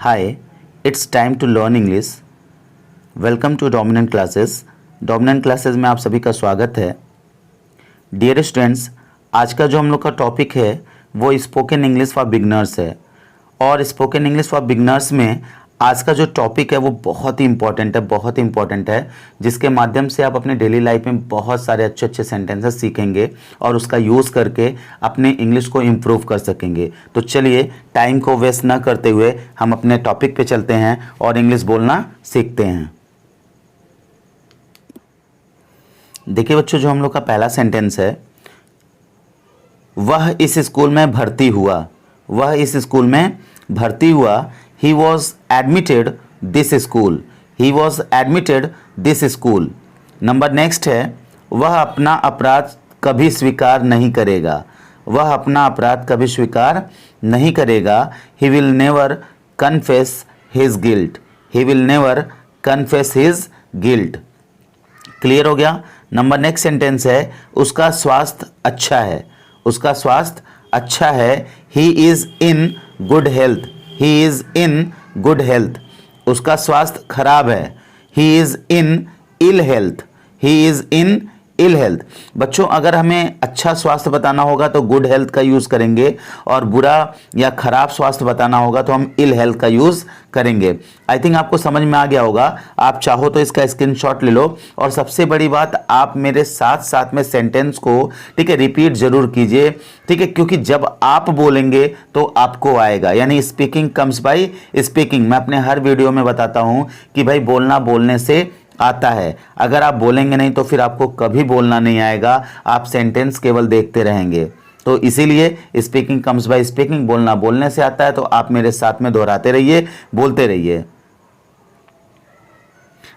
Hi, it's time to learn English. Welcome to dominant classes. Dominant classes में आप सभी का स्वागत है। डियर स्टूडेंट्स, आज का जो हम लोग का टॉपिक है वो स्पोकन इंग्लिश फॉर बिगनर्स है। और स्पोकन इंग्लिश फॉर बिगनर्स में आज का जो टॉपिक है वो बहुत ही इंपॉर्टेंट है, जिसके माध्यम से आप अपने डेली लाइफ में बहुत सारे अच्छे सेंटेंसेस सीखेंगे और उसका यूज़ करके अपने इंग्लिश को इम्प्रूव कर सकेंगे। तो चलिए टाइम को वेस्ट ना करते हुए हम अपने टॉपिक पे चलते हैं और इंग्लिश बोलना सीखते हैं। देखिए बच्चों, जो हम लोग का पहला सेंटेंस है, वह इस स्कूल में भर्ती हुआ। वह इस स्कूल में भर्ती हुआ। He was admitted this school. He was admitted this school. Number next है, वह अपना अपराध कभी स्वीकार नहीं करेगा। वह अपना अपराध कभी स्वीकार नहीं करेगा। He will never confess his guilt. He will never confess his guilt. Clear हो गया। नंबर नेक्स्ट सेंटेंस है, उसका स्वास्थ्य अच्छा है। उसका स्वास्थ्य अच्छा है। He is in good health. He is in good health. उसका स्वास्थ्य खराब है। He is in ill health. He is in ill health. बच्चों, अगर हमें अच्छा स्वास्थ्य बताना होगा तो गुड हेल्थ का यूज़ करेंगे, और बुरा या खराब स्वास्थ्य बताना होगा तो हम इल हेल्थ का यूज़ करेंगे। आई थिंक आपको समझ में आ गया होगा। आप चाहो तो इसका स्क्रीनशॉट ले लो, और सबसे बड़ी बात, आप मेरे साथ में सेंटेंस को, ठीक है, रिपीट जरूर कीजिए, ठीक है, क्योंकि जब आप बोलेंगे तो आपको आएगा। यानी स्पीकिंग कम्स बाय स्पीकिंग। मैं अपने हर वीडियो में बताता हूँ कि भाई बोलना बोलने से आता है। अगर आप बोलेंगे नहीं तो फिर आपको कभी बोलना नहीं आएगा, आप सेंटेंस केवल देखते रहेंगे। तो इसीलिए स्पीकिंग कम्स बाय स्पीकिंग, बोलना बोलने से आता है। तो आप मेरे साथ में दोहराते रहिए, बोलते रहिए।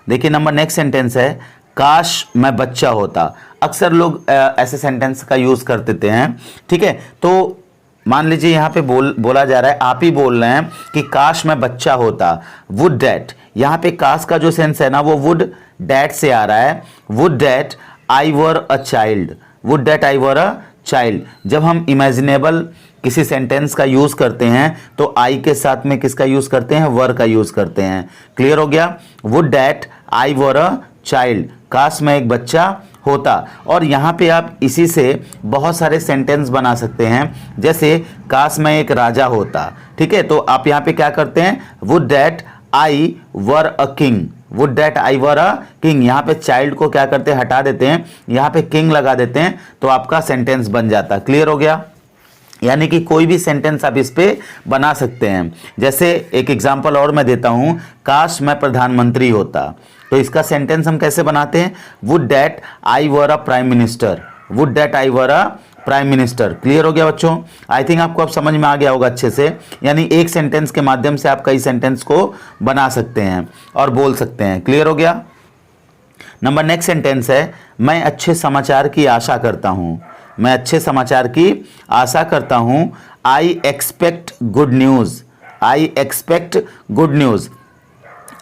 देखिए नंबर नेक्स्ट सेंटेंस है, काश मैं बच्चा होता। अक्सर लोग ऐसे सेंटेंस का यूज कर देते हैं, ठीक है। तो मान लीजिए यहाँ पे बोला जा रहा है, आप ही बोल रहे हैं कि काश मैं बच्चा होता। वुड डैट, यहाँ पे काश का जो सेंस है ना वो वुड डैट से आ रहा है। Would that I were a child. Would that I were a child. जब हम इमेजिनेबल किसी सेंटेंस का यूज करते हैं तो आई के साथ में किसका यूज करते हैं? वर का यूज करते हैं। क्लियर हो गया। Would that I were a child, काश मैं एक बच्चा होता। और यहाँ पे आप इसी से बहुत सारे सेंटेंस बना सकते हैं, जैसे काश मैं एक राजा होता, ठीक है। तो आप यहाँ पे क्या करते हैं? Would that I were a king. Would that I were a king. यहाँ पे चाइल्ड को क्या करते हैं? हटा देते हैं, यहाँ पे किंग लगा देते हैं, तो आपका सेंटेंस बन जाता। क्लियर हो गया। यानी कि कोई भी सेंटेंस आप इस पे बना सकते हैं। जैसे एक एग्जांपल और मैं देता हूं, काश मैं प्रधानमंत्री होता। तो इसका सेंटेंस हम कैसे बनाते हैं? Would that I were a prime minister. Would that I were a prime minister. Clear हो गया बच्चों। आई थिंक आपको अब समझ में आ गया होगा अच्छे से। यानी एक सेंटेंस के माध्यम से आप कई सेंटेंस को बना सकते हैं और बोल सकते हैं। क्लियर हो गया। नंबर नेक्स्ट सेंटेंस है, मैं अच्छे समाचार की आशा करता हूं। मैं अच्छे समाचार की आशा करता हूं। I expect good news. I expect good news.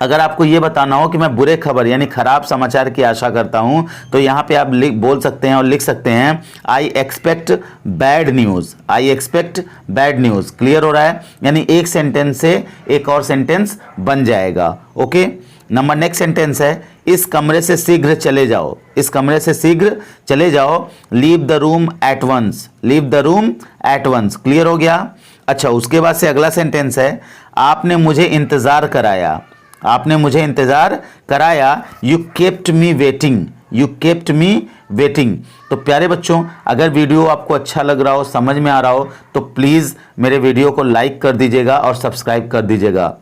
अगर आपको यह बताना हो कि मैं बुरे खबर यानी खराब समाचार की आशा करता हूं, तो यहां पे आप बोल सकते हैं और लिख सकते हैं, I expect bad news. I expect bad news. Clear हो रहा है। यानी एक सेंटेंस से एक और सेंटेंस बन जाएगा। ओके। नंबर नेक्स्ट सेंटेंस है, इस कमरे से शीघ्र चले जाओ। इस कमरे से शीघ्र चले जाओ। Leave the room at once. Leave the room at once. Clear हो गया। अच्छा, उसके बाद से अगला सेंटेंस है, आपने मुझे इंतजार कराया। आपने मुझे इंतजार कराया। You kept me waiting. You kept me waiting. तो प्यारे बच्चों, अगर वीडियो आपको अच्छा लग रहा हो, समझ में आ रहा हो, तो प्लीज मेरे वीडियो को लाइक कर दीजिएगा और सब्सक्राइब कर दीजिएगा।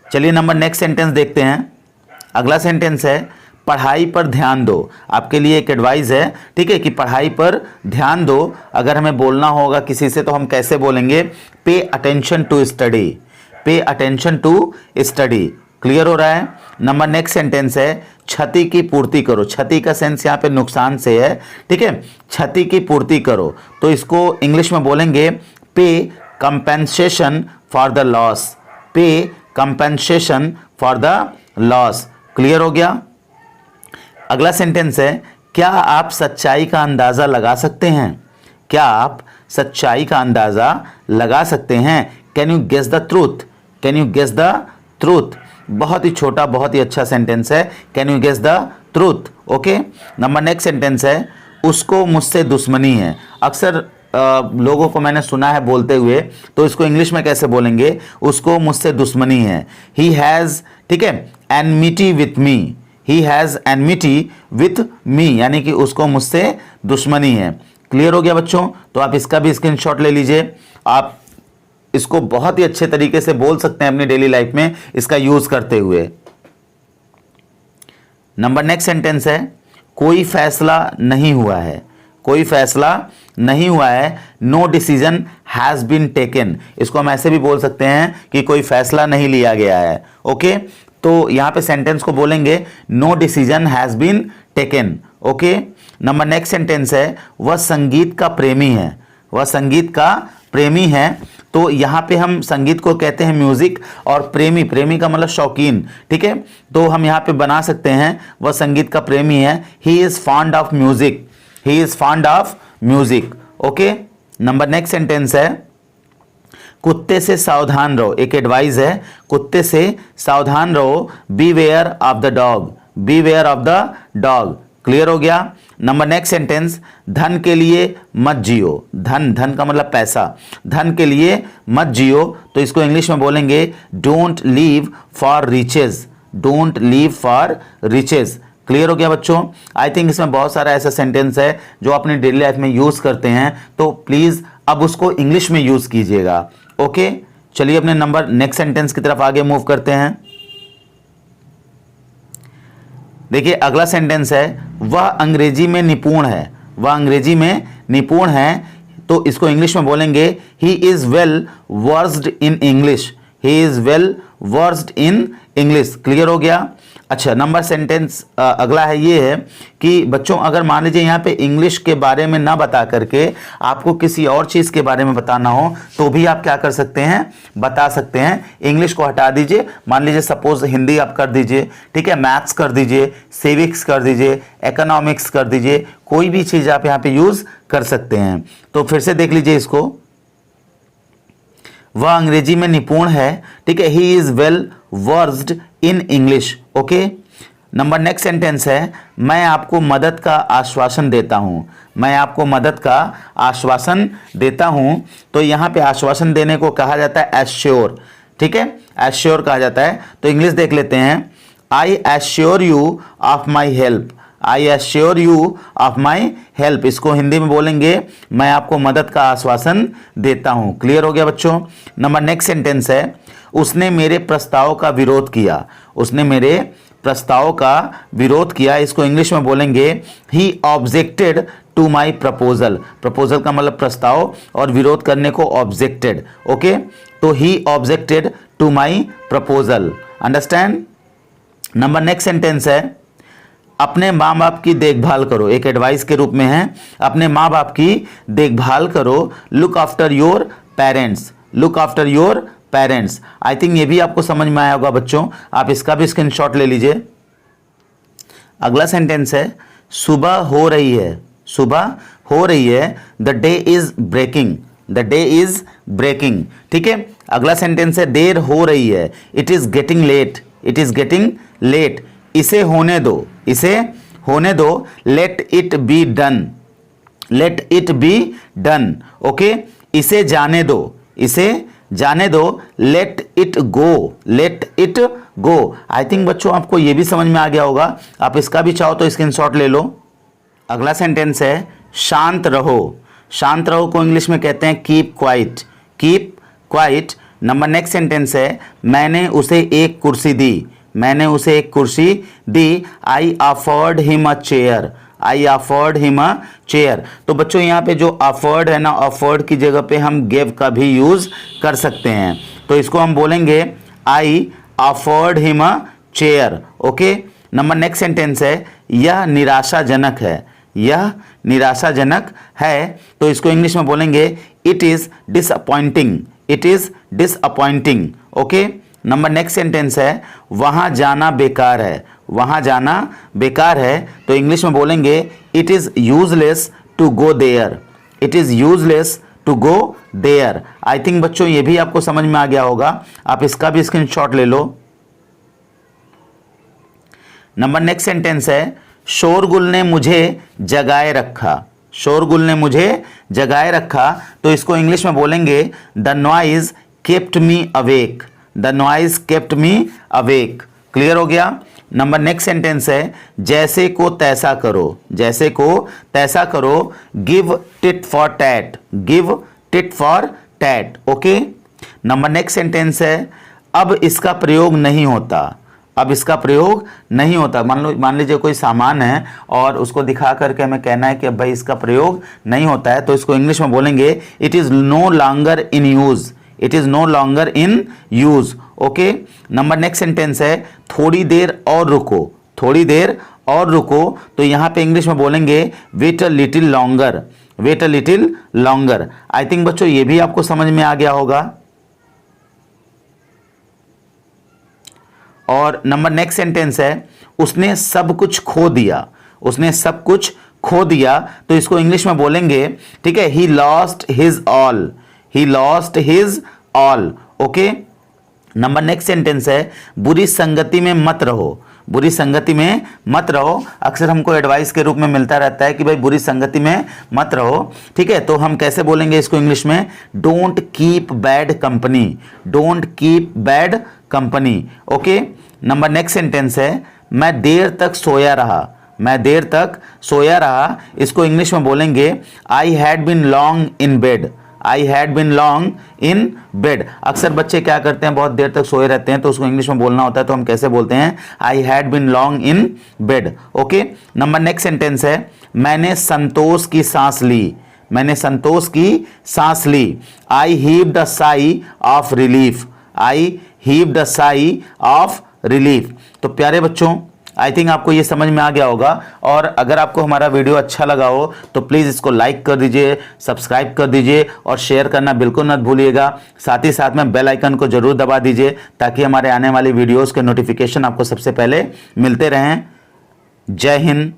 चलिए नंबर नेक्स्ट सेंटेंस देखते हैं। अगला सेंटेंस है, पढ़ाई पर ध्यान दो। आपके लिए एक एडवाइस है, ठीक है, कि पढ़ाई पर ध्यान दो। अगर हमें बोलना होगा किसी से तो हम कैसे बोलेंगे? Pay attention to study. Pay attention to study. Clear हो रहा है। नंबर नेक्स्ट सेंटेंस है, क्षति की पूर्ति करो। क्षति का सेंस यहाँ पे नुकसान से है, ठीक है। क्षति की पूर्ति करो, तो इसको इंग्लिश में बोलेंगे पे कंपेंसेशन फॉर द लॉस। पे compensation for the loss. Clear हो गया। अगला सेंटेंस है, क्या आप सच्चाई का अंदाजा लगा सकते हैं? क्या आप सच्चाई का अंदाजा लगा सकते हैं? Can you guess the truth? Can you guess the truth. बहुत ही छोटा, बहुत ही अच्छा सेंटेंस है, can you guess the truth. Okay, number next sentence है, उसको मुझसे दुश्मनी है। अक्सर लोगों को मैंने सुना है बोलते हुए, तो इसको इंग्लिश में कैसे बोलेंगे, उसको मुझसे दुश्मनी है। ही हैज़, ठीक है, enmity with me, he has enmity with me, यानी कि उसको मुझसे दुश्मनी है। क्लियर हो गया बच्चों? तो आप इसका भी स्क्रीनशॉट ले लीजिए। आप इसको बहुत ही अच्छे तरीके से बोल सकते हैं अपनी डेली लाइफ में इसका यूज करते हुए। नंबर नेक्स्ट सेंटेंस है, कोई फैसला नहीं हुआ है। कोई फैसला नहीं हुआ है, no decision has been taken. इसको हम ऐसे भी बोल सकते हैं कि कोई फैसला नहीं लिया गया है। ओके, तो यहां पे सेंटेंस को बोलेंगे no decision has been taken. Okay, number next sentence है, वह संगीत का प्रेमी है। वह संगीत का प्रेमी है। तो यहां पे हम संगीत को कहते हैं म्यूजिक, और प्रेमी, प्रेमी का मतलब शौकीन, ठीक है। तो हम यहां पे बना सकते हैं वह संगीत का प्रेमी है, he is fond of music, he is fond of music. Okay, number next sentence है, कुत्ते से सावधान रहो। एक एडवाइस है, कुत्ते से सावधान रहो, beware of the dog, beware of the dog. Clear हो गया? नंबर नेक्स्ट सेंटेंस, धन के लिए मत जियो। धन, धन का मतलब पैसा, धन के लिए मत जियो। तो इसको इंग्लिश में बोलेंगे don't leave for riches, don't leave for riches. Clear हो गया बच्चों? आई थिंक इसमें बहुत सारा ऐसा सेंटेंस है जो अपनी डेली लाइफ में यूज करते हैं, तो प्लीज अब उसको इंग्लिश में यूज कीजिएगा। ओके, चलिए अपने नंबर नेक्स्ट सेंटेंस की तरफ आगे मूव करते हैं। देखिए अगला सेंटेंस है, वह अंग्रेजी में निपुण है। वह अंग्रेजी में निपुण है, तो इसको इंग्लिश में बोलेंगे he is well versed in English, he is well versed in English. Clear हो गया? अच्छा, नंबर सेंटेंस अगला है, ये है कि बच्चों अगर मान लीजिए यहाँ पे इंग्लिश के बारे में ना बता करके आपको किसी और चीज़ के बारे में बताना हो, तो भी आप क्या कर सकते हैं, बता सकते हैं। इंग्लिश को हटा दीजिए, मान लीजिए सपोज हिंदी आप कर दीजिए, ठीक है, मैथ्स कर दीजिए, सिविक्स कर दीजिए, इकोनॉमिक्स कर दीजिए, कोई भी चीज़ आप यहाँ पे यूज़ कर सकते हैं। तो फिर से देख लीजिए इसको, वह अंग्रेजी में निपुण है, ठीक है, he is well versed in English. Okay, number next sentence है, मैं आपको मदद का आश्वासन देता हूं, मैं आपको मदद का आश्वासन देता हूं। तो यहां पे आश्वासन देने को कहा जाता है एश्योर, ठीक है, एश्योर कहा जाता है। तो इंग्लिश देख लेते हैं, I assure you of my help, I assure you of my help. इसको हिंदी में बोलेंगे मैं आपको मदद का आश्वासन देता हूं। क्लियर हो गया बच्चों? नंबर नेक्स्ट सेंटेंस है, उसने मेरे प्रस्ताव का विरोध किया, उसने मेरे प्रस्ताव का विरोध किया। इसको इंग्लिश में बोलेंगे he objected to my proposal. Proposal का मतलब प्रस्ताव, और विरोध करने को ऑब्जेक्टेड। ओके, तो he objected to my proposal. Understand? Number next sentence है, अपने माँ बाप की देखभाल करो। एक एडवाइस के रूप में है, अपने माँ बाप की देखभाल करो, look after your parents, look after your parents. I think ये भी आपको समझ में आया होगा बच्चों, आप इसका भी स्क्रीनशॉट ले लीजिए। अगला सेंटेंस है, सुबह हो रही है, सुबह हो रही है, the day is breaking, the day is breaking. ठीक है, अगला सेंटेंस है, देर हो रही है, it is getting late, it is getting late. इसे होने दो, इसे होने दो, let it be done, let it be done. Okay, इसे जाने दो, इसे जाने दो, let it go, let it go. I think बच्चों आपको ये भी समझ में आ गया होगा, आप इसका भी चाहो तो स्क्रीनशॉट ले लो। अगला सेंटेंस है, शांत रहो। शांत रहो को इंग्लिश में कहते हैं keep quiet, keep quiet. Number next sentence है, मैंने उसे एक कुर्सी दी, मैंने उसे एक कुर्सी दी, I afford him a chair, I afford him a chair. तो बच्चों यहाँ पे जो अफोर्ड है ना, अफोर्ड की जगह पे हम गिव का भी यूज कर सकते हैं। तो इसको हम बोलेंगे आई afford him a chair. Okay, number next sentence है, यह निराशाजनक है, यह निराशाजनक है। तो इसको इंग्लिश में बोलेंगे it is disappointing, it is disappointing. Okay, number next sentence है, वहां जाना बेकार है, वहां जाना बेकार है। तो इंग्लिश में बोलेंगे it is useless to go there, it is useless to go there. I think बच्चों ये भी आपको समझ में आ गया होगा, आप इसका भी स्क्रीनशॉट ले लो। नंबर नेक्स्ट सेंटेंस है, शोरगुल ने मुझे जगाए रखा। शोरगुल ने मुझे जगाए रखा, तो इसको इंग्लिश में बोलेंगे the noise kept me awake. The noise kept me awake. Clear हो गया। नंबर नेक्स्ट सेंटेंस है, जैसे को तैसा करो। जैसे को तैसा करो, give tit for tat. Give tit for tat. Okay. Number next sentence है, अब इसका प्रयोग नहीं होता। अब इसका प्रयोग नहीं होता। मान लीजिए कोई सामान है और उसको दिखा करके हमें कहना है कि अब भाई इसका प्रयोग नहीं होता है, तो इसको इंग्लिश में बोलेंगे it is no longer in use. It is no longer in use. Okay. Number next sentence है, थोड़ी देर और रुको। थोड़ी देर और रुको, तो यहां पे इंग्लिश में बोलेंगे wait a little longer. Wait a little longer. I think बच्चों ये भी आपको समझ में आ गया होगा। और नंबर नेक्स्ट सेंटेंस है, उसने सब कुछ खो दिया। उसने सब कुछ खो दिया, तो इसको इंग्लिश में बोलेंगे, ठीक है, he lost his all. He lost his all. Okay. Number next sentence है, बुरी संगति में मत रहो। बुरी संगति में मत रहो। अक्सर हमको एडवाइस के रूप में मिलता रहता है कि भाई बुरी संगति में मत रहो, ठीक है, तो हम कैसे बोलेंगे इसको इंग्लिश में, don't keep bad company. Don't keep bad company. Okay. Number next sentence है, मैं देर तक सोया रहा। मैं देर तक सोया रहा, इसको इंग्लिश में बोलेंगे I had been long in bed. I had been long in bed. अक्सर बच्चे क्या करते हैं, बहुत देर तक सोए रहते हैं, तो उसको इंग्लिश में बोलना होता है, तो हम कैसे बोलते हैं, I had been long in bed. Okay. Number next sentence है, मैंने संतोष की सांस ली। मैंने संतोष की सांस ली। I heaved a sigh of relief. I heaved a sigh of relief. तो प्यारे बच्चों, आई थिंक आपको ये समझ में आ गया होगा। और अगर आपको हमारा वीडियो अच्छा लगा हो तो प्लीज़ इसको लाइक कर दीजिए, सब्सक्राइब कर दीजिए और शेयर करना बिल्कुल मत भूलिएगा। साथ ही साथ में बेल आइकन को जरूर दबा दीजिए ताकि हमारे आने वाली वीडियोस के नोटिफिकेशन आपको सबसे पहले मिलते रहें। जय हिंद।